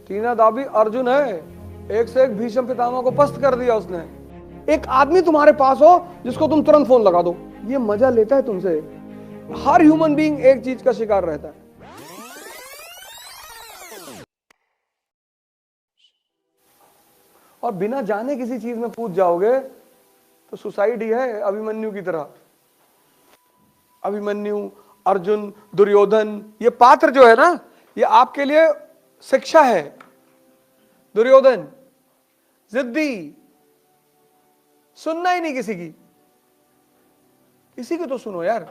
टीना दाबी अर्जुन है, एक से एक भीष्म पितामह को पस्त कर दिया उसने। एक आदमी तुम्हारे पास हो जिसको तुम तुरंत फोन लगा दो, ये मजा लेता है तुमसे। हर ह्यूमन बीइंग एक चीज का शिकार रहता है, और बिना जाने किसी चीज में कूद जाओगे तो सुसाइड ही है, अभिमन्यु की तरह। अभिमन्यु, अर्जुन, दुर्योधन, ये पात्र जो है ना, ये आपके लिए शिक्षा है। दुर्योधन जिद्दी, सुनना ही नहीं किसी की, किसी की तो सुनो यार,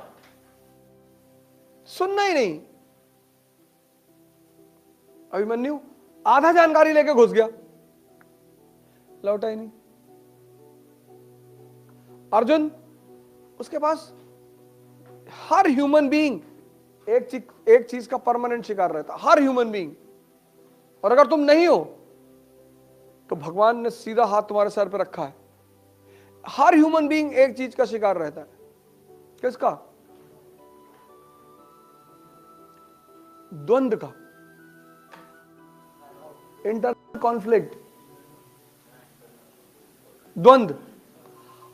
सुनना ही नहीं। अभिमन्यु आधा जानकारी लेके घुस गया, लौटा ही नहीं। अर्जुन, उसके पास हर ह्यूमन बीइंग एक चीज का परमानेंट शिकार रहता, हर ह्यूमन बीइंग। और अगर तुम नहीं हो तो भगवान ने सीधा हाथ तुम्हारे सर पे रखा है। हर ह्यूमन बीइंग एक चीज का शिकार रहता है, किसका? द्वंद का, इंटरनल कॉन्फ्लिक्ट, द्वंद।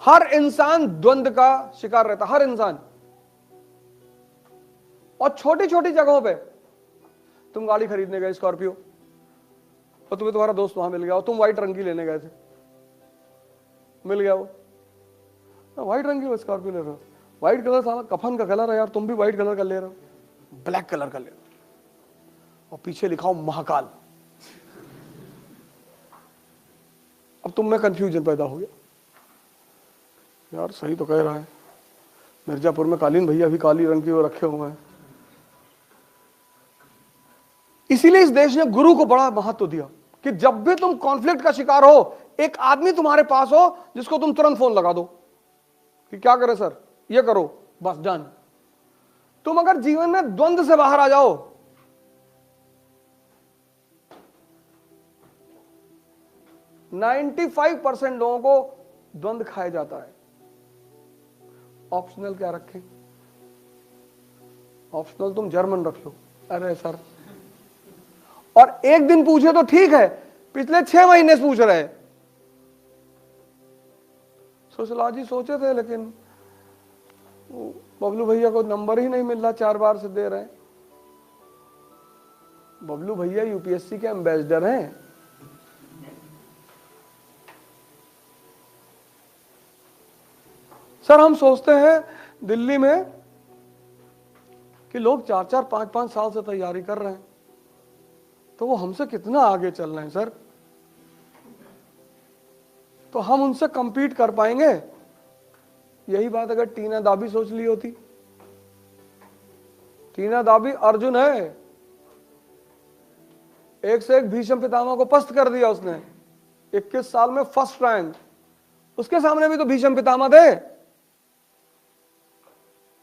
हर इंसान द्वंद का शिकार रहता, हर इंसान। और छोटी छोटी जगहों पे, तुम गाड़ी खरीदने गए स्कॉर्पियो, और तुम्हें तुम्हारा दोस्त वहां मिल गया, और तुम व्हाइट रंग की लेने गए थे, मिल गया वो व्हाइट रंग की स्कॉर्पियो ले रहे हो, व्हाइट कलर साला कफन का कलर है यार, तुम भी व्हाइट कलर का ले रहे हो, ब्लैक कलर का ले रहे हो, और पीछे लिखा हो महाकाल। अब तुम में कंफ्यूजन पैदा हो गया, यार सही तो कह रहा है, मिर्जापुर में कालीन भैया भी काली रंग की वो रखे हुए हैं। इसीलिए इस देश ने गुरु को बड़ा महत्व दिया कि जब भी तुम कॉन्फ्लिक्ट का शिकार हो, एक आदमी तुम्हारे पास हो जिसको तुम तुरंत फोन लगा दो कि क्या करे सर, ये करो, बस डन। तुम अगर जीवन में द्वंद से बाहर आ जाओ, ,95% लोगों को द्वंद खाया जाता है। ऑप्शनल क्या रखें? ऑप्शनल तुम जर्मन रख लो। अरे सर, और एक दिन पूछे तो ठीक है, पिछले 6 महीने से पूछ रहे हैं। सोशलॉजी सोचे थे, लेकिन बबलू भैया को नंबर ही नहीं मिल रहा, 4 बार से दे रहे हैं। बबलू भैया यूपीएससी के एम्बेसडर हैं। सर हम सोचते हैं दिल्ली में कि लोग 4-4, 5-5 साल से तैयारी कर रहे हैं, तो वो हमसे कितना आगे चल रहे हैं सर, तो हम उनसे कंपीट कर पाएंगे? यही बात अगर टीना दाबी सोच ली होती। टीना दाबी अर्जुन है, एक से एक भीष्म पितामह को पस्त कर दिया उसने, 21 साल में फर्स्ट रैंक। उसके सामने भी तो भीष्म पितामह थे,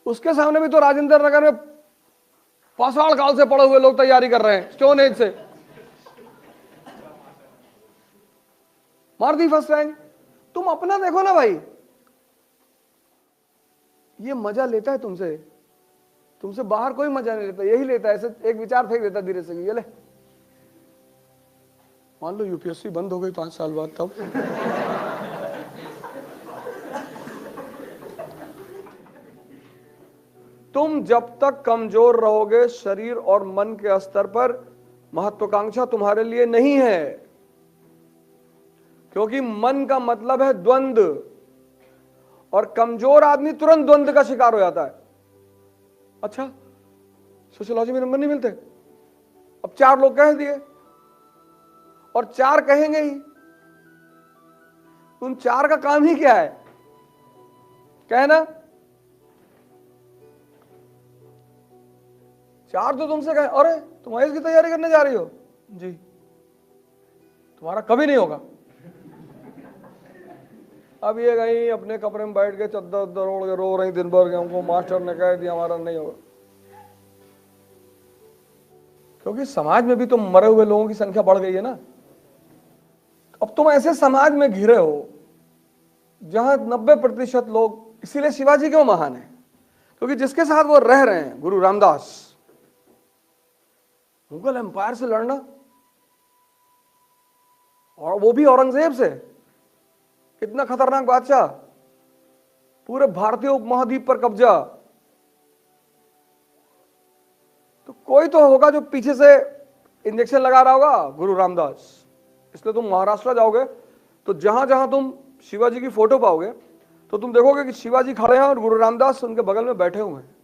उसके सामने भी तो राजेंद्र नगर में पाषाण काल से पड़े हुए लोग तैयारी कर रहे हैं, स्टोन एज से, मार दी फर्स्ट रैंक। तुम अपना देखो ना भाई, ये मजा लेता है तुमसे, तुमसे बाहर कोई मजा नहीं लेता, यही लेता है। ऐसे एक विचार फेंक देता धीरे से, ये ले, मान लो यूपीएससी बंद हो गई 5 साल बाद, तब तुम जब तक कमजोर रहोगे शरीर और मन के स्तर पर, महत्वाकांक्षा तुम्हारे लिए नहीं है, क्योंकि मन का मतलब है द्वंद, और कमजोर आदमी तुरंत द्वंद का शिकार हो जाता है। अच्छा, सोशियोलॉजी में नंबर नहीं मिलते, अब 4 लोग कह दिए, और 4 कहेंगे ही। उन 4 का काम ही क्या है? कहना। 4 तो तुमसे कहे, अरे तुम आईएएस की तैयारी करने जा रही हो जी, तुम्हारा कभी नहीं होगा। अब ये गई अपने कमरे में बैठ के चद्दर ओढ़ के रो रही दिन भर के, हमको मास्टर ने कह दिया हमारा नहीं होगा। क्योंकि समाज में भी तो मरे हुए लोगों की संख्या बढ़ गई है ना। अब तुम ऐसे समाज में घिरे हो जहां 90% लोग, इसीलिए शिवाजी क्यों महान है? क्योंकि जिसके साथ वो रह रहे हैं, गुरु रामदास, मुगल एम्पायर से लड़ना, और वो भी औरंगजेब से। कितना खतरनाक बादशाह, पूरे भारतीय उपमहाद्वीप पर कब्जा। तो कोई तो होगा जो पीछे से इंजेक्शन लगा रहा होगा, गुरु रामदास। इसलिए तुम महाराष्ट्र जाओगे तो जहां जहां तुम शिवाजी की फोटो पाओगे तो तुम देखोगे कि शिवाजी खड़े हैं और गुरु रामदास उनके बगल में बैठे हुए हैं।